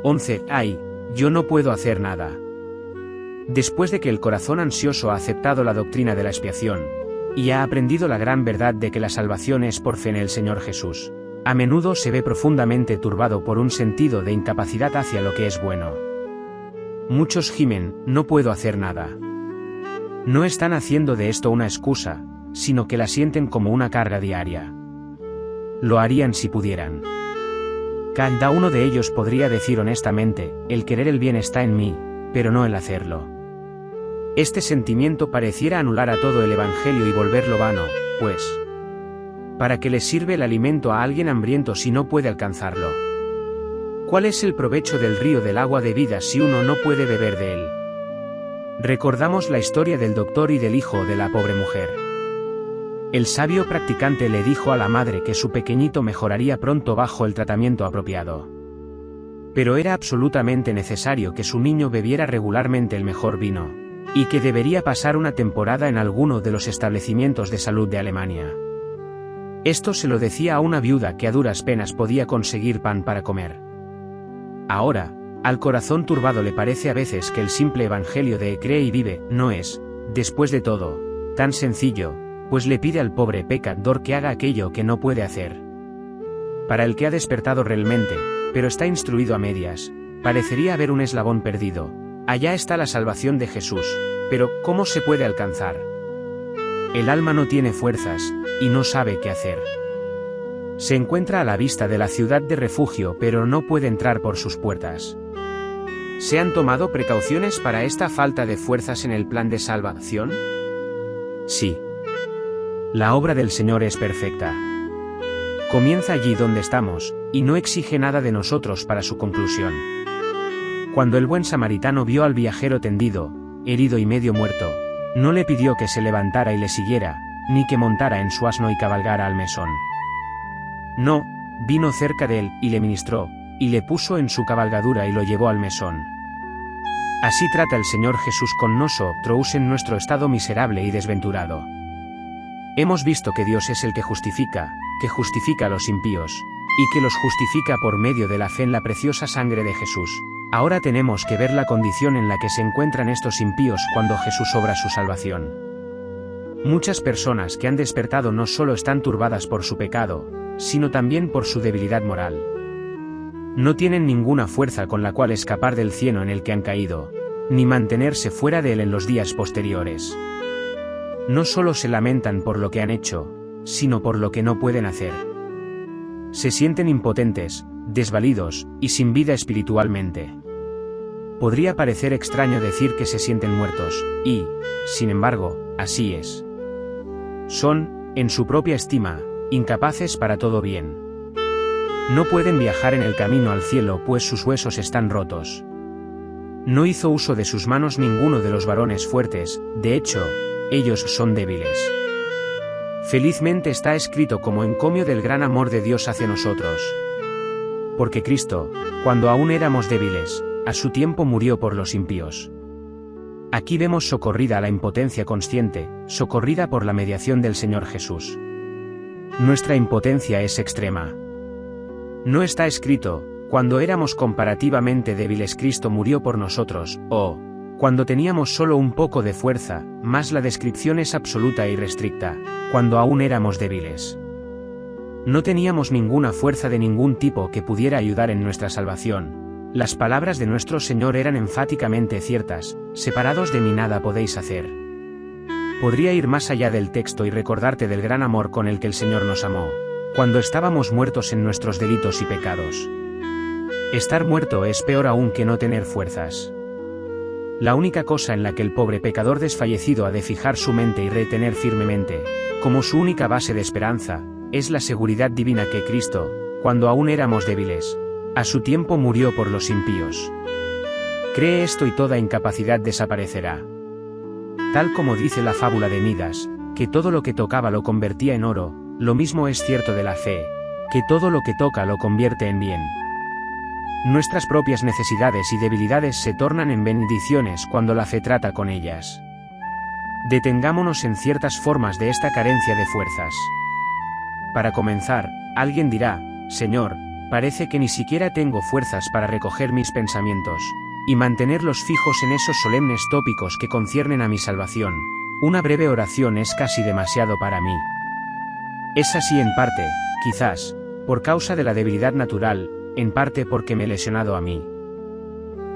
11. Ay, yo no puedo hacer nada. Después de que el corazón ansioso ha aceptado la doctrina de la expiación, y ha aprendido la gran verdad de que la salvación es por fe en el Señor Jesús, a menudo se ve profundamente turbado por un sentido de incapacidad hacia lo que es bueno. Muchos gimen, no puedo hacer nada. No están haciendo de esto una excusa, sino que la sienten como una carga diaria. Lo harían si pudieran. Cada uno de ellos podría decir honestamente, el querer el bien está en mí, pero no el hacerlo. Este sentimiento pareciera anular a todo el Evangelio y volverlo vano, pues, ¿para qué le sirve el alimento a alguien hambriento si no puede alcanzarlo? ¿Cuál es el provecho del río del agua de vida si uno no puede beber de él? Recordamos la historia del doctor y del hijo de la pobre mujer. El sabio practicante le dijo a la madre que su pequeñito mejoraría pronto bajo el tratamiento apropiado. Pero era absolutamente necesario que su niño bebiera regularmente el mejor vino, y que debería pasar una temporada en alguno de los establecimientos de salud de Alemania. Esto se lo decía a una viuda que a duras penas podía conseguir pan para comer. Ahora, al corazón turbado le parece a veces que el simple evangelio de cree y vive no es, después de todo, tan sencillo, pues le pide al pobre pecador que haga aquello que no puede hacer. Para el que ha despertado realmente, pero está instruido a medias, parecería haber un eslabón perdido. Allá está la salvación de Jesús, pero ¿cómo se puede alcanzar? El alma no tiene fuerzas, y no sabe qué hacer. Se encuentra a la vista de la ciudad de refugio pero no puede entrar por sus puertas. ¿Se han tomado precauciones para esta falta de fuerzas en el plan de salvación? Sí. La obra del Señor es perfecta. Comienza allí donde estamos, y no exige nada de nosotros para su conclusión. Cuando el buen samaritano vio al viajero tendido, herido y medio muerto, no le pidió que se levantara y le siguiera, ni que montara en su asno y cabalgara al mesón. No, vino cerca de él, y le ministró, y le puso en su cabalgadura y lo llevó al mesón. Así trata el Señor Jesús con nosotros en nuestro estado miserable y desventurado. Hemos visto que Dios es el que justifica a los impíos, y que los justifica por medio de la fe en la preciosa sangre de Jesús. Ahora tenemos que ver la condición en la que se encuentran estos impíos cuando Jesús obra su salvación. Muchas personas que han despertado no solo están turbadas por su pecado, sino también por su debilidad moral. No tienen ninguna fuerza con la cual escapar del cieno en el que han caído, ni mantenerse fuera de él en los días posteriores. No solo se lamentan por lo que han hecho, sino por lo que no pueden hacer. Se sienten impotentes, desvalidos, y sin vida espiritualmente. Podría parecer extraño decir que se sienten muertos, y, sin embargo, así es. Son, en su propia estima, incapaces para todo bien. No pueden viajar en el camino al cielo pues sus huesos están rotos. No hizo uso de sus manos ninguno de los varones fuertes, de hecho, ellos son débiles. Felizmente está escrito como encomio del gran amor de Dios hacia nosotros. Porque Cristo, cuando aún éramos débiles, a su tiempo murió por los impíos. Aquí vemos socorrida a la impotencia consciente, socorrida por la mediación del Señor Jesús. Nuestra impotencia es extrema. No está escrito, cuando éramos comparativamente débiles Cristo murió por nosotros, o, cuando teníamos solo un poco de fuerza, mas la descripción es absoluta y restricta, cuando aún éramos débiles. No teníamos ninguna fuerza de ningún tipo que pudiera ayudar en nuestra salvación. Las palabras de nuestro Señor eran enfáticamente ciertas, separados de mí nada podéis hacer. Podría ir más allá del texto y recordarte del gran amor con el que el Señor nos amó, cuando estábamos muertos en nuestros delitos y pecados. Estar muerto es peor aún que no tener fuerzas. La única cosa en la que el pobre pecador desfallecido ha de fijar su mente y retener firmemente, como su única base de esperanza, es la seguridad divina que Cristo, cuando aún éramos débiles, a su tiempo murió por los impíos. Cree esto y toda incapacidad desaparecerá. Tal como dice la fábula de Midas, que todo lo que tocaba lo convertía en oro, lo mismo es cierto de la fe, que todo lo que toca lo convierte en bien. Nuestras propias necesidades y debilidades se tornan en bendiciones cuando la fe trata con ellas. Detengámonos en ciertas formas de esta carencia de fuerzas. Para comenzar, alguien dirá, Señor, parece que ni siquiera tengo fuerzas para recoger mis pensamientos y mantenerlos fijos en esos solemnes tópicos que conciernen a mi salvación. Una breve oración es casi demasiado para mí. Es así en parte, quizás, por causa de la debilidad natural, en parte porque me he lesionado a mí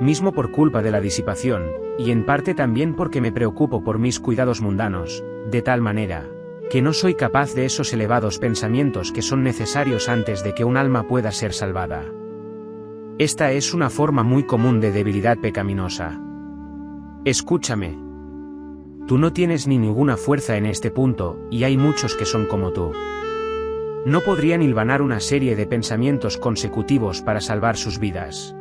mismo por culpa de la disipación, y en parte también porque me preocupo por mis cuidados mundanos, de tal manera que no soy capaz de esos elevados pensamientos que son necesarios antes de que un alma pueda ser salvada. Esta es una forma muy común de debilidad pecaminosa. Escúchame. Tú no tienes ni ninguna fuerza en este punto, y hay muchos que son como tú. No podrían hilvanar una serie de pensamientos consecutivos para salvar sus vidas.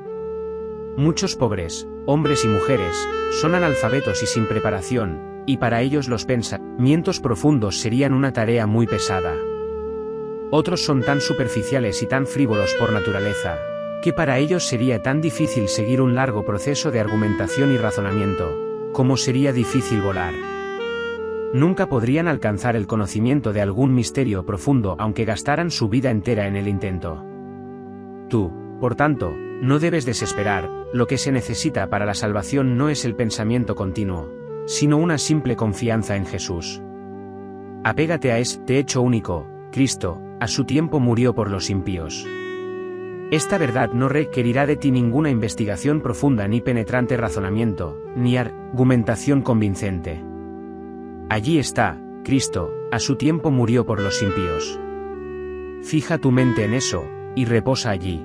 Muchos pobres, hombres y mujeres, son analfabetos y sin preparación, y para ellos los pensamientos profundos serían una tarea muy pesada. Otros son tan superficiales y tan frívolos por naturaleza, que para ellos sería tan difícil seguir un largo proceso de argumentación y razonamiento, como sería difícil volar. Nunca podrían alcanzar el conocimiento de algún misterio profundo aunque gastaran su vida entera en el intento. Tú, por tanto, no debes desesperar. Lo que se necesita para la salvación no es el pensamiento continuo, sino una simple confianza en Jesús. Apégate a este hecho único: Cristo, a su tiempo murió por los impíos. Esta verdad no requerirá de ti ninguna investigación profunda ni penetrante razonamiento, ni argumentación convincente. Allí está: Cristo, a su tiempo murió por los impíos. Fija tu mente en eso, y reposa allí.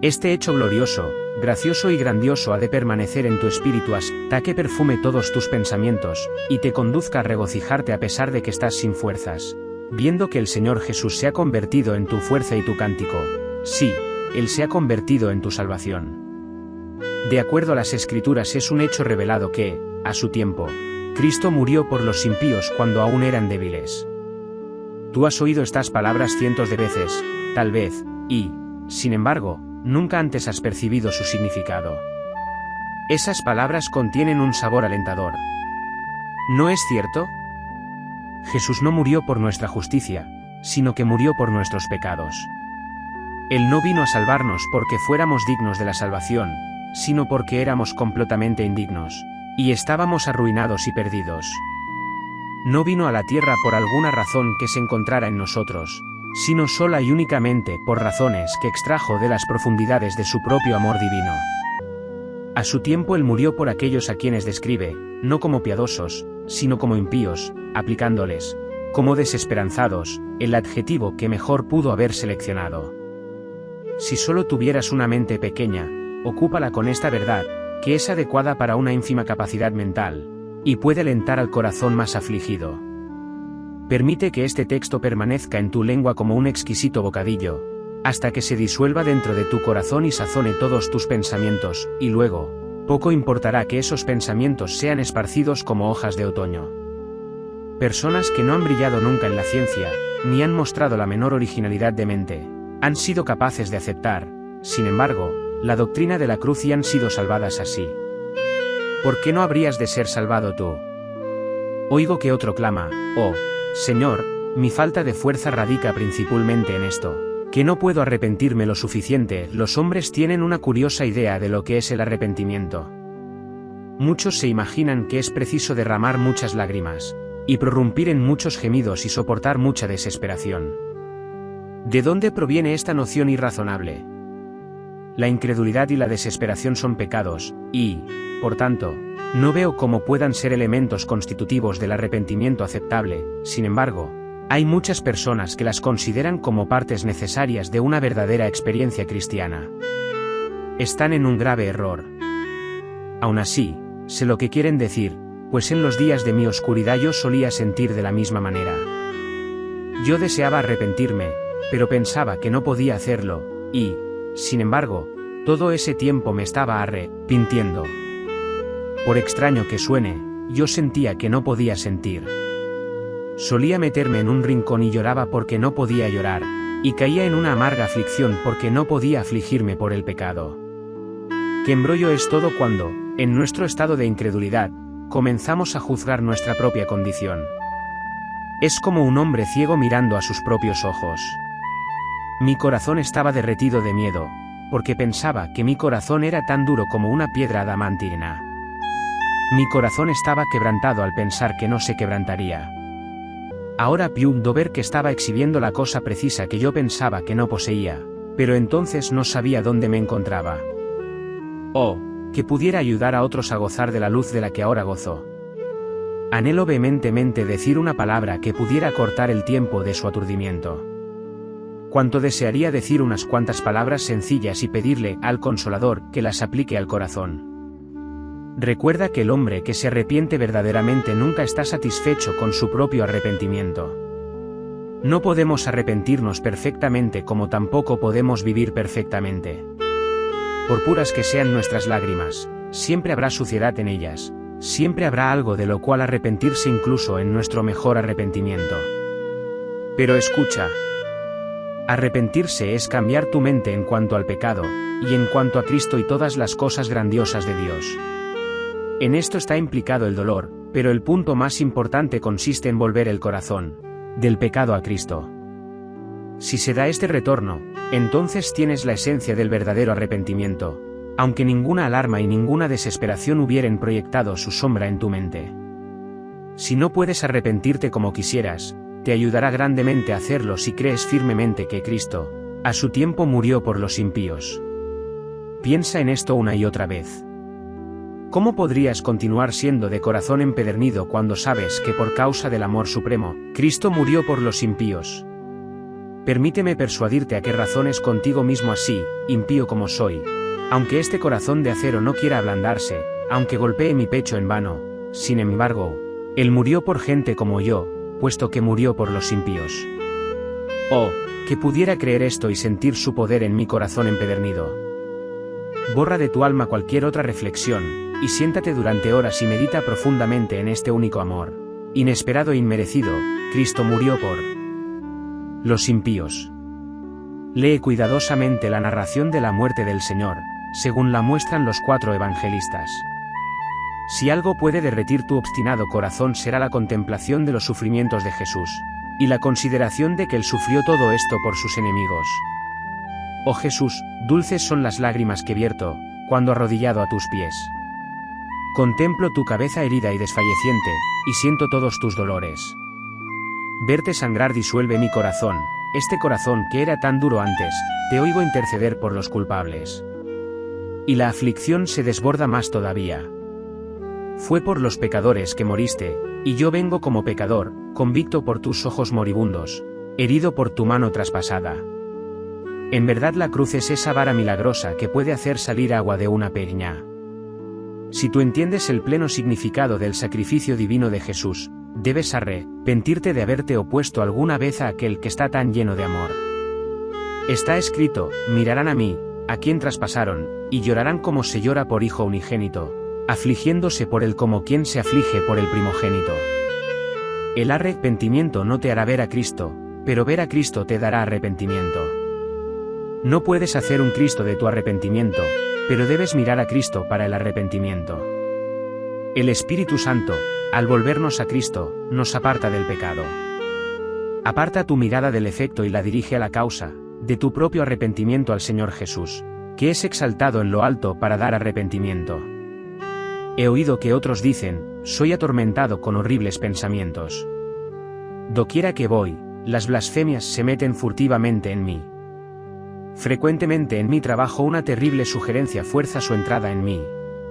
Este hecho glorioso, gracioso y grandioso ha de permanecer en tu espíritu hasta que perfume todos tus pensamientos, y te conduzca a regocijarte a pesar de que estás sin fuerzas, viendo que el Señor Jesús se ha convertido en tu fuerza y tu cántico. Sí, Él se ha convertido en tu salvación. De acuerdo a las Escrituras es un hecho revelado que, a su tiempo, Cristo murió por los impíos cuando aún eran débiles. Tú has oído estas palabras cientos de veces, tal vez, y, sin embargo, nunca antes has percibido su significado. Esas palabras contienen un sabor alentador. ¿No es cierto? Jesús no murió por nuestra justicia, sino que murió por nuestros pecados. Él no vino a salvarnos porque fuéramos dignos de la salvación, sino porque éramos completamente indignos, y estábamos arruinados y perdidos. No vino a la tierra por alguna razón que se encontrara en nosotros, sino sola y únicamente por razones que extrajo de las profundidades de su propio amor divino. A su tiempo Él murió por aquellos a quienes describe, no como piadosos, sino como impíos, aplicándoles, como desesperanzados, el adjetivo que mejor pudo haber seleccionado. Si solo tuvieras una mente pequeña, ocúpala con esta verdad, que es adecuada para una ínfima capacidad mental, y puede alentar al corazón más afligido. Permite que este texto permanezca en tu lengua como un exquisito bocadillo, hasta que se disuelva dentro de tu corazón y sazone todos tus pensamientos, y luego, poco importará que esos pensamientos sean esparcidos como hojas de otoño. Personas que no han brillado nunca en la ciencia, ni han mostrado la menor originalidad de mente, han sido capaces de aceptar, sin embargo, la doctrina de la cruz y han sido salvadas así. ¿Por qué no habrías de ser salvado tú? Oigo que otro clama: oh, Señor, mi falta de fuerza radica principalmente en esto, que no puedo arrepentirme lo suficiente. Los hombres tienen una curiosa idea de lo que es el arrepentimiento. Muchos se imaginan que es preciso derramar muchas lágrimas, y prorrumpir en muchos gemidos y soportar mucha desesperación. ¿De dónde proviene esta noción irrazonable? La incredulidad y la desesperación son pecados, y, por tanto, no veo cómo puedan ser elementos constitutivos del arrepentimiento aceptable. Sin embargo, hay muchas personas que las consideran como partes necesarias de una verdadera experiencia cristiana. Están en un grave error. Aún así, sé lo que quieren decir, pues en los días de mi oscuridad yo solía sentir de la misma manera. Yo deseaba arrepentirme, pero pensaba que no podía hacerlo, y, sin embargo, todo ese tiempo me estaba arrepintiendo. Por extraño que suene, yo sentía que no podía sentir. Solía meterme en un rincón y lloraba porque no podía llorar, y caía en una amarga aflicción porque no podía afligirme por el pecado. Qué embrollo es todo cuando, en nuestro estado de incredulidad, comenzamos a juzgar nuestra propia condición. Es como un hombre ciego mirando a sus propios ojos. Mi corazón estaba derretido de miedo, porque pensaba que mi corazón era tan duro como una piedra adamantina. Mi corazón estaba quebrantado al pensar que no se quebrantaría. Ahora pude ver que estaba exhibiendo la cosa precisa que yo pensaba que no poseía, pero entonces no sabía dónde me encontraba. Oh, que pudiera ayudar a otros a gozar de la luz de la que ahora gozo. Anhelo vehementemente decir una palabra que pudiera cortar el tiempo de su aturdimiento. Cuánto desearía decir unas cuantas palabras sencillas y pedirle al Consolador que las aplique al corazón. Recuerda que el hombre que se arrepiente verdaderamente nunca está satisfecho con su propio arrepentimiento. No podemos arrepentirnos perfectamente como tampoco podemos vivir perfectamente. Por puras que sean nuestras lágrimas, siempre habrá suciedad en ellas, siempre habrá algo de lo cual arrepentirse incluso en nuestro mejor arrepentimiento. Pero escucha. Arrepentirse es cambiar tu mente en cuanto al pecado, y en cuanto a Cristo y todas las cosas grandiosas de Dios. En esto está implicado el dolor, pero el punto más importante consiste en volver el corazón del pecado a Cristo. Si se da este retorno, entonces tienes la esencia del verdadero arrepentimiento, aunque ninguna alarma y ninguna desesperación hubieran proyectado su sombra en tu mente. Si no puedes arrepentirte como quisieras, te ayudará grandemente a hacerlo si crees firmemente que Cristo, a su tiempo, murió por los impíos. Piensa en esto una y otra vez. ¿Cómo podrías continuar siendo de corazón empedernido cuando sabes que por causa del amor supremo, Cristo murió por los impíos? Permíteme persuadirte a que razones contigo mismo así, impío como soy. Aunque este corazón de acero no quiera ablandarse, aunque golpee mi pecho en vano, sin embargo, Él murió por gente como yo, puesto que murió por los impíos. Oh, que pudiera creer esto y sentir su poder en mi corazón empedernido. Borra de tu alma cualquier otra reflexión, y siéntate durante horas y medita profundamente en este único amor, inesperado e inmerecido. Cristo murió por los impíos. Lee cuidadosamente la narración de la muerte del Señor, según la muestran los 4 evangelistas. Si algo puede derretir tu obstinado corazón será la contemplación de los sufrimientos de Jesús, y la consideración de que Él sufrió todo esto por sus enemigos. Oh Jesús, dulces son las lágrimas que vierto, cuando arrodillado a tus pies. Contemplo tu cabeza herida y desfalleciente, y siento todos tus dolores. Verte sangrar disuelve mi corazón, este corazón que era tan duro antes, te oigo interceder por los culpables. Y la aflicción se desborda más todavía. Fue por los pecadores que moriste, y yo vengo como pecador, convicto por tus ojos moribundos, herido por tu mano traspasada. En verdad la cruz es esa vara milagrosa que puede hacer salir agua de una peña. Si tú entiendes el pleno significado del sacrificio divino de Jesús, debes arrepentirte de haberte opuesto alguna vez a aquel que está tan lleno de amor. Está escrito, mirarán a mí, a quien traspasaron, y llorarán como se llora por hijo unigénito, afligiéndose por él como quien se aflige por el primogénito. El arrepentimiento no te hará ver a Cristo, pero ver a Cristo te dará arrepentimiento. No puedes hacer un Cristo de tu arrepentimiento, pero debes mirar a Cristo para el arrepentimiento. El Espíritu Santo, al volvernos a Cristo, nos aparta del pecado. Aparta tu mirada del efecto y la dirige a la causa, de tu propio arrepentimiento al Señor Jesús, que es exaltado en lo alto para dar arrepentimiento. He oído que otros dicen, soy atormentado con horribles pensamientos. Doquiera que voy, las blasfemias se meten furtivamente en mí. Frecuentemente en mi trabajo una terrible sugerencia fuerza su entrada en mí,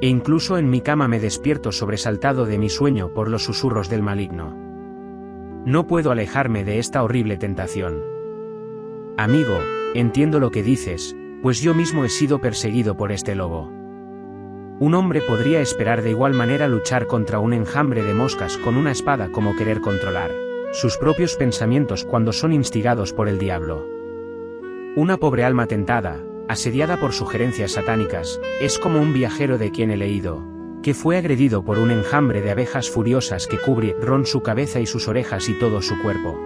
e incluso en mi cama me despierto sobresaltado de mi sueño por los susurros del maligno. No puedo alejarme de esta horrible tentación. Amigo, entiendo lo que dices, pues yo mismo he sido perseguido por este lobo. Un hombre podría esperar de igual manera luchar contra un enjambre de moscas con una espada como querer controlar sus propios pensamientos cuando son instigados por el diablo. Una pobre alma tentada, asediada por sugerencias satánicas, es como un viajero de quien he leído, que fue agredido por un enjambre de abejas furiosas que cubrieron su cabeza y sus orejas y todo su cuerpo.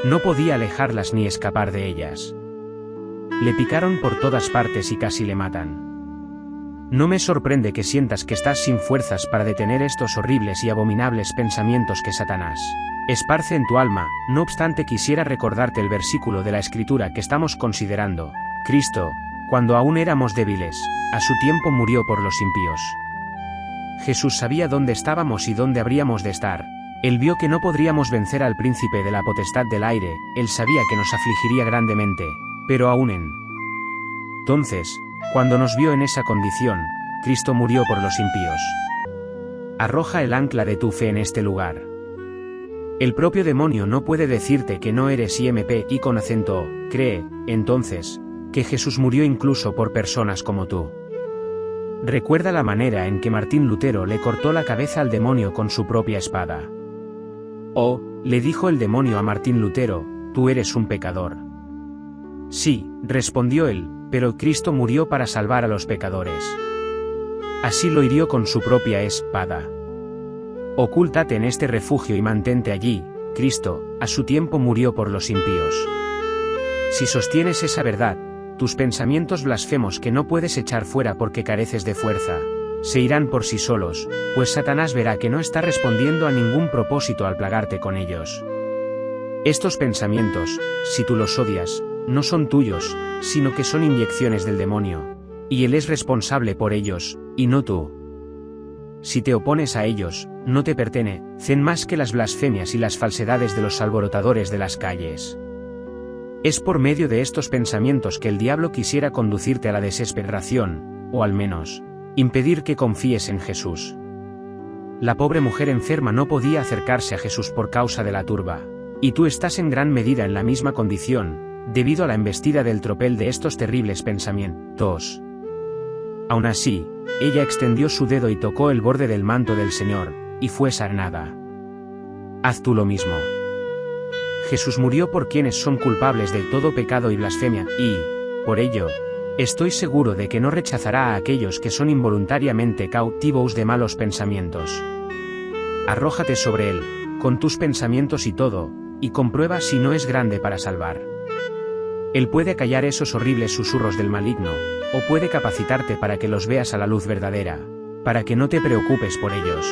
No podía alejarlas ni escapar de ellas. Le picaron por todas partes y casi le matan. No me sorprende que sientas que estás sin fuerzas para detener estos horribles y abominables pensamientos que Satanás esparce en tu alma. No obstante, quisiera recordarte el versículo de la Escritura que estamos considerando. Cristo, cuando aún éramos débiles, a su tiempo murió por los impíos. Jesús sabía dónde estábamos y dónde habríamos de estar. Él vio que no podríamos vencer al príncipe de la potestad del aire, él sabía que nos afligiría grandemente, pero aún entonces, cuando nos vio en esa condición, Cristo murió por los impíos. Arroja el ancla de tu fe en este lugar. El propio demonio no puede decirte que no eres IMP y con acento O. Cree, entonces, que Jesús murió incluso por personas como tú. Recuerda la manera en que Martín Lutero le cortó la cabeza al demonio con su propia espada. Oh, le dijo el demonio a Martín Lutero, tú eres un pecador. Sí, respondió él, pero Cristo murió para salvar a los pecadores. Así lo hirió con su propia espada. Ocúltate en este refugio y mantente allí. Cristo, a su tiempo murió por los impíos. Si sostienes esa verdad, tus pensamientos blasfemos que no puedes echar fuera porque careces de fuerza, se irán por sí solos, pues Satanás verá que no está respondiendo a ningún propósito al plagarte con ellos. Estos pensamientos, si tú los odias, no son tuyos, sino que son inyecciones del demonio, y él es responsable por ellos, y no tú. Si te opones a ellos, no te pertenecen más que las blasfemias y las falsedades de los alborotadores de las calles. Es por medio de estos pensamientos que el diablo quisiera conducirte a la desesperación, o al menos, impedir que confíes en Jesús. La pobre mujer enferma no podía acercarse a Jesús por causa de la turba, y tú estás en gran medida en la misma condición, debido a la embestida del tropel de estos terribles pensamientos. Aún así, ella extendió su dedo y tocó el borde del manto del Señor, y fue sanada. Haz tú lo mismo. Jesús murió por quienes son culpables de todo pecado y blasfemia, y, por ello, estoy seguro de que no rechazará a aquellos que son involuntariamente cautivos de malos pensamientos. Arrójate sobre él, con tus pensamientos y todo, y comprueba si no es grande para salvar. Él puede callar esos horribles susurros del maligno, o puede capacitarte para que los veas a la luz verdadera, para que no te preocupes por ellos.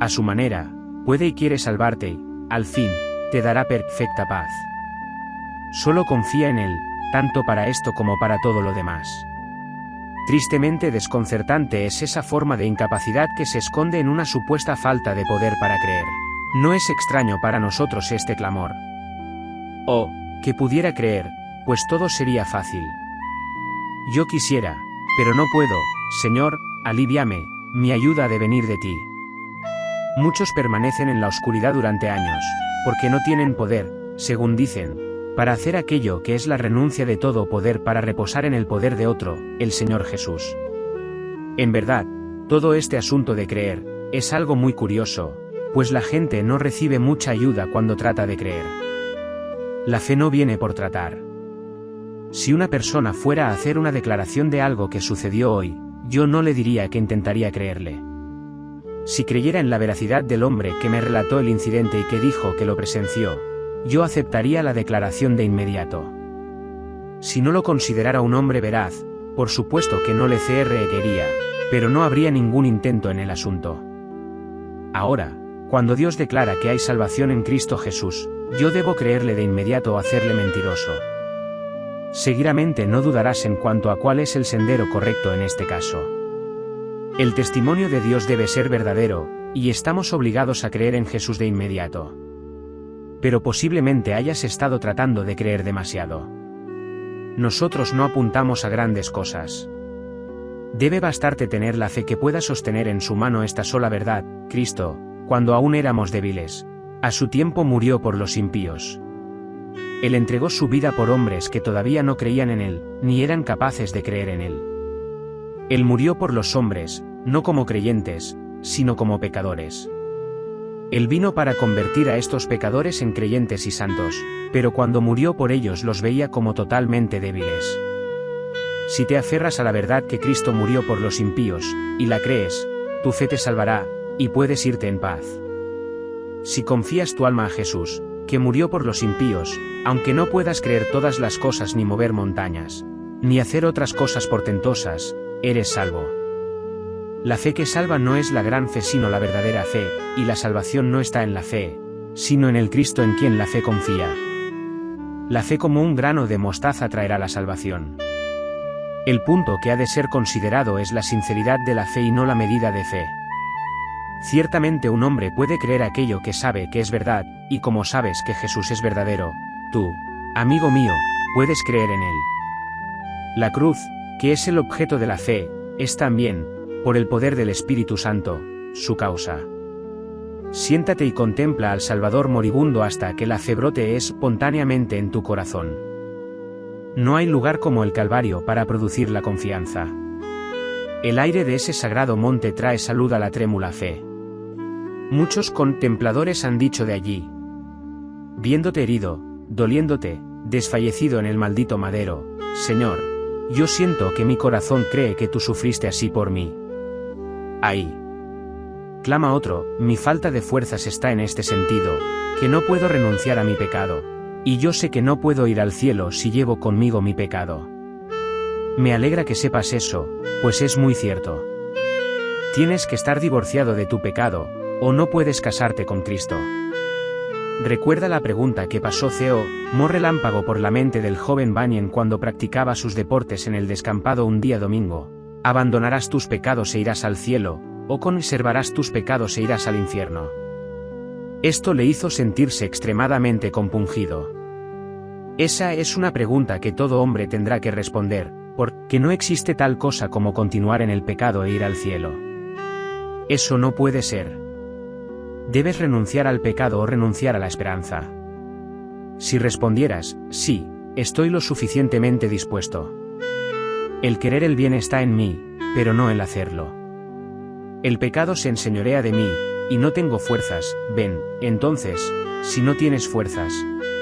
A su manera, puede y quiere salvarte y, al fin, te dará perfecta paz. Solo confía en él, tanto para esto como para todo lo demás. Tristemente desconcertante es esa forma de incapacidad que se esconde en una supuesta falta de poder para creer. No es extraño para nosotros este clamor. Oh, que pudiera creer, pues todo sería fácil. Yo quisiera, pero no puedo, Señor, aliviame, mi ayuda ha de venir de ti. Muchos permanecen en la oscuridad durante años, porque no tienen poder, según dicen, para hacer aquello que es la renuncia de todo poder para reposar en el poder de otro, el Señor Jesús. En verdad, todo este asunto de creer, es algo muy curioso, pues la gente no recibe mucha ayuda cuando trata de creer. La fe no viene por tratar. Si una persona fuera a hacer una declaración de algo que sucedió hoy, yo no le diría que intentaría creerle. Si creyera en la veracidad del hombre que me relató el incidente y que dijo que lo presenció, yo aceptaría la declaración de inmediato. Si no lo considerara un hombre veraz, por supuesto que no le creería, pero no habría ningún intento en el asunto. Ahora, cuando Dios declara que hay salvación en Cristo Jesús, yo debo creerle de inmediato o hacerle mentiroso. Seguramente no dudarás en cuanto a cuál es el sendero correcto en este caso. El testimonio de Dios debe ser verdadero, y estamos obligados a creer en Jesús de inmediato. Pero posiblemente hayas estado tratando de creer demasiado. Nosotros no apuntamos a grandes cosas. Debe bastarte tener la fe que pueda sostener en su mano esta sola verdad: Cristo, cuando aún éramos débiles, a su tiempo murió por los impíos. Él entregó su vida por hombres que todavía no creían en él, ni eran capaces de creer en él. Él murió por los hombres, no como creyentes, sino como pecadores. Él vino para convertir a estos pecadores en creyentes y santos, pero cuando murió por ellos los veía como totalmente débiles. Si te aferras a la verdad que Cristo murió por los impíos, y la crees, tu fe te salvará, y puedes irte en paz. Si confías tu alma a Jesús, que murió por los impíos, aunque no puedas creer todas las cosas ni mover montañas, ni hacer otras cosas portentosas, eres salvo. La fe que salva no es la gran fe sino la verdadera fe, y la salvación no está en la fe, sino en el Cristo en quien la fe confía. La fe como un grano de mostaza traerá la salvación. El punto que ha de ser considerado es la sinceridad de la fe y no la medida de fe. Ciertamente un hombre puede creer aquello que sabe que es verdad, y como sabes que Jesús es verdadero, tú, amigo mío, puedes creer en él. La cruz, que es el objeto de la fe, es también, por el poder del Espíritu Santo, su causa. Siéntate y contempla al Salvador moribundo hasta que la fe brote espontáneamente en tu corazón. No hay lugar como el Calvario para producir la confianza. El aire de ese sagrado monte trae salud a la trémula fe. Muchos contempladores han dicho de allí: viéndote herido, doliéndote, desfallecido en el maldito madero, Señor, yo siento que mi corazón cree que tú sufriste así por mí. ¡Ay! Clama otro: mi falta de fuerzas está en este sentido, que no puedo renunciar a mi pecado, y yo sé que no puedo ir al cielo si llevo conmigo mi pecado. Me alegra que sepas eso, pues es muy cierto. Tienes que estar divorciado de tu pecado, o no puedes casarte con Cristo. Recuerda la pregunta que pasó como relámpago por la mente del joven Bunyan cuando practicaba sus deportes en el descampado un día domingo: ¿abandonarás tus pecados e irás al cielo, o conservarás tus pecados e irás al infierno? Esto le hizo sentirse extremadamente compungido. Esa es una pregunta que todo hombre tendrá que responder, porque no existe tal cosa como continuar en el pecado e ir al cielo. Eso no puede ser. Debes renunciar al pecado o renunciar a la esperanza. Si respondieras: sí, estoy lo suficientemente dispuesto. El querer el bien está en mí, pero no el hacerlo. El pecado se enseñorea de mí, y no tengo fuerzas. Ven, entonces, si no tienes fuerzas,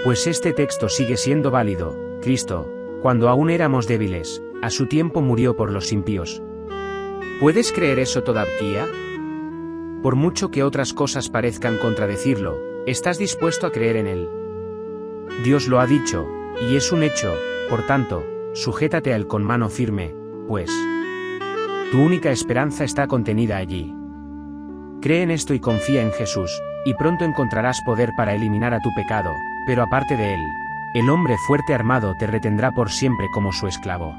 pues este texto sigue siendo válido: Cristo, cuando aún éramos débiles, a su tiempo murió por los impíos. ¿Puedes creer eso todavía? Por mucho que otras cosas parezcan contradecirlo, estás dispuesto a creer en él. Dios lo ha dicho, y es un hecho, por tanto, sujétate a él con mano firme, pues tu única esperanza está contenida allí. Cree en esto y confía en Jesús, y pronto encontrarás poder para eliminar a tu pecado, pero aparte de él, el hombre fuerte armado te retendrá por siempre como su esclavo.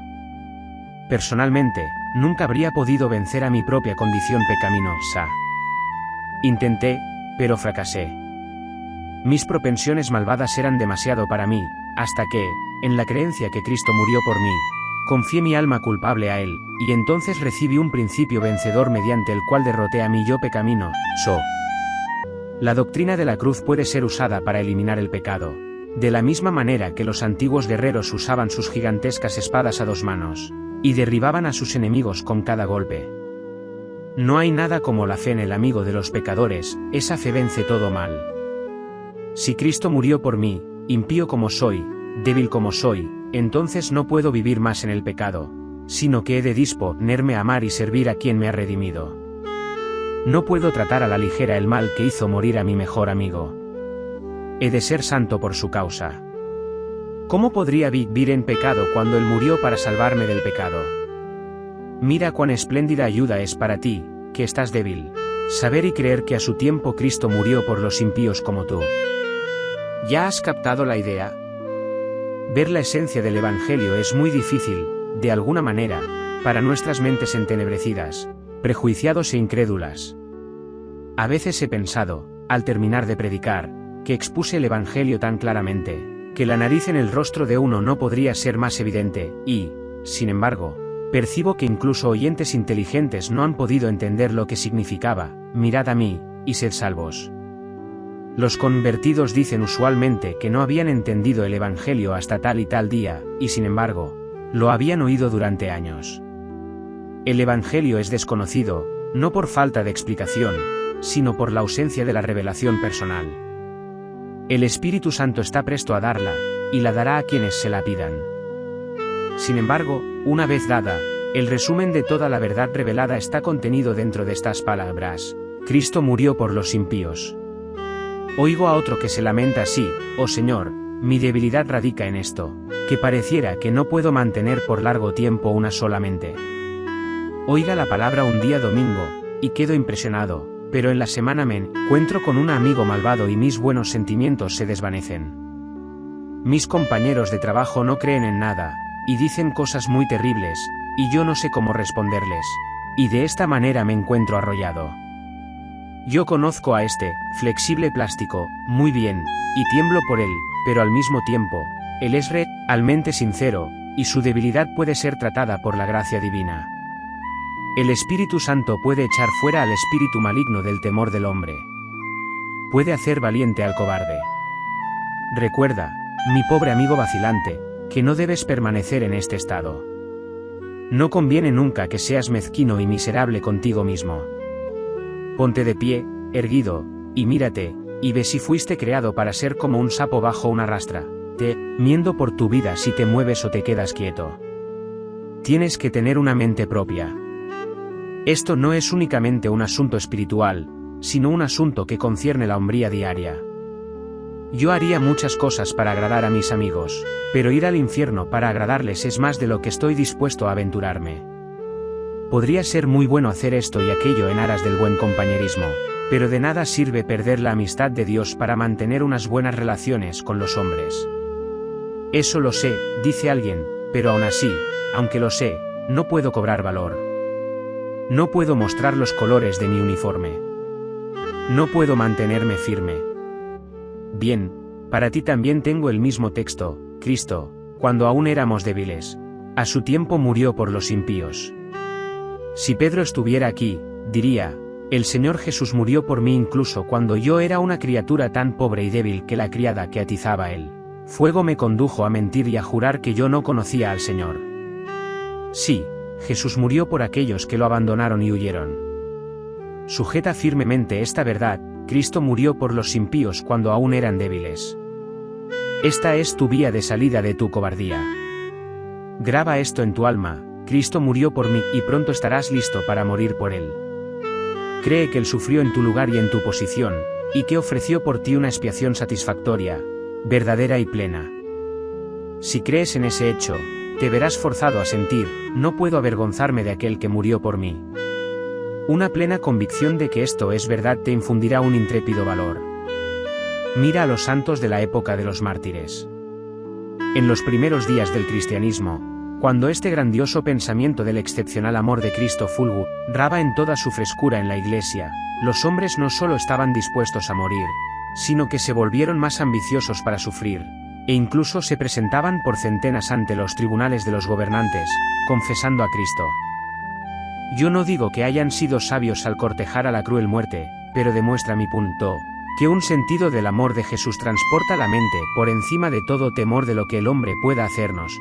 Personalmente, nunca habría podido vencer a mi propia condición pecaminosa. Intenté, pero fracasé. Mis propensiones malvadas eran demasiado para mí, hasta que, en la creencia que Cristo murió por mí, confié mi alma culpable a Él, y entonces recibí un principio vencedor mediante el cual derroté a mi yo pecaminoso. La doctrina de la cruz puede ser usada para eliminar el pecado, de la misma manera que los antiguos guerreros usaban sus gigantescas espadas a 2 manos, y derribaban a sus enemigos con cada golpe. No hay nada como la fe en el amigo de los pecadores, esa fe vence todo mal. Si Cristo murió por mí, impío como soy, débil como soy, entonces no puedo vivir más en el pecado, sino que he de disponerme a amar y servir a quien me ha redimido. No puedo tratar a la ligera el mal que hizo morir a mi mejor amigo. He de ser santo por su causa. ¿Cómo podría vivir en pecado cuando Él murió para salvarme del pecado? Mira cuán espléndida ayuda es para ti, que estás débil, saber y creer que a su tiempo Cristo murió por los impíos como tú. ¿Ya has captado la idea? Ver la esencia del Evangelio es muy difícil, de alguna manera, para nuestras mentes entenebrecidas, prejuiciados e incrédulas. A veces he pensado, al terminar de predicar, que expuse el Evangelio tan claramente, que la nariz en el rostro de uno no podría ser más evidente, y, sin embargo, percibo que incluso oyentes inteligentes no han podido entender lo que significaba: mirad a mí, y sed salvos. Los convertidos dicen usualmente que no habían entendido el Evangelio hasta tal y tal día, y sin embargo, lo habían oído durante años. El Evangelio es desconocido, no por falta de explicación, sino por la ausencia de la revelación personal. El Espíritu Santo está presto a darla, y la dará a quienes se la pidan. Sin embargo, una vez dada, el resumen de toda la verdad revelada está contenido dentro de estas palabras: Cristo murió por los impíos. Oigo a otro que se lamenta así: oh Señor, mi debilidad radica en esto, que pareciera que no puedo mantener por largo tiempo una sola mente. Oiga la palabra un día domingo, y quedo impresionado, pero en la semana me encuentro con un amigo malvado y mis buenos sentimientos se desvanecen. Mis compañeros de trabajo no creen en nada, y dicen cosas muy terribles, y yo no sé cómo responderles. Y de esta manera me encuentro arrollado. Yo conozco a este flexible plástico muy bien, y tiemblo por él, pero al mismo tiempo, él es realmente sincero, y su debilidad puede ser tratada por la gracia divina. El Espíritu Santo puede echar fuera al espíritu maligno del temor del hombre. Puede hacer valiente al cobarde. Recuerda, mi pobre amigo vacilante, que no debes permanecer en este estado. No conviene nunca que seas mezquino y miserable contigo mismo. Ponte de pie, erguido, y mírate, y ve si fuiste creado para ser como un sapo bajo una rastra, temiendo por tu vida si te mueves o te quedas quieto. Tienes que tener una mente propia. Esto no es únicamente un asunto espiritual, sino un asunto que concierne la hombría diaria. Yo haría muchas cosas para agradar a mis amigos, pero ir al infierno para agradarles es más de lo que estoy dispuesto a aventurarme. Podría ser muy bueno hacer esto y aquello en aras del buen compañerismo, pero de nada sirve perder la amistad de Dios para mantener unas buenas relaciones con los hombres. Eso lo sé, dice alguien, pero aún así, aunque lo sé, no puedo cobrar valor. No puedo mostrar los colores de mi uniforme. No puedo mantenerme firme. Bien, para ti también tengo el mismo texto. Cristo, cuando aún éramos débiles, a su tiempo murió por los impíos. Si Pedro estuviera aquí, diría, el Señor Jesús murió por mí incluso cuando yo era una criatura tan pobre y débil que la criada que atizaba el fuego me condujo a mentir y a jurar que yo no conocía al Señor. Sí, Jesús murió por aquellos que lo abandonaron y huyeron. Sujeta firmemente esta verdad, Cristo murió por los impíos cuando aún eran débiles. Esta es tu vía de salida de tu cobardía. Graba esto en tu alma, Cristo murió por mí y pronto estarás listo para morir por él. Cree que él sufrió en tu lugar y en tu posición, y que ofreció por ti una expiación satisfactoria, verdadera y plena. Si crees en ese hecho, te verás forzado a sentir, no puedo avergonzarme de aquel que murió por mí. Una plena convicción de que esto es verdad te infundirá un intrépido valor. Mira a los santos de la época de los mártires. En los primeros días del cristianismo, cuando este grandioso pensamiento del excepcional amor de Cristo fulguraba en toda su frescura en la Iglesia, los hombres no solo estaban dispuestos a morir, sino que se volvieron más ambiciosos para sufrir, e incluso se presentaban por centenas ante los tribunales de los gobernantes, confesando a Cristo. Yo no digo que hayan sido sabios al cortejar a la cruel muerte, pero demuestra mi punto, que un sentido del amor de Jesús transporta la mente por encima de todo temor de lo que el hombre pueda hacernos.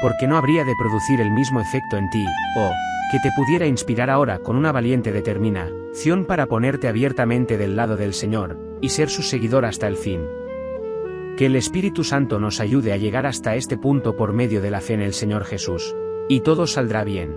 Porque no habría de producir el mismo efecto en ti, o que te pudiera inspirar ahora con una valiente determinación para ponerte abiertamente del lado del Señor, y ser su seguidor hasta el fin. Que el Espíritu Santo nos ayude a llegar hasta este punto por medio de la fe en el Señor Jesús, y todo saldrá bien.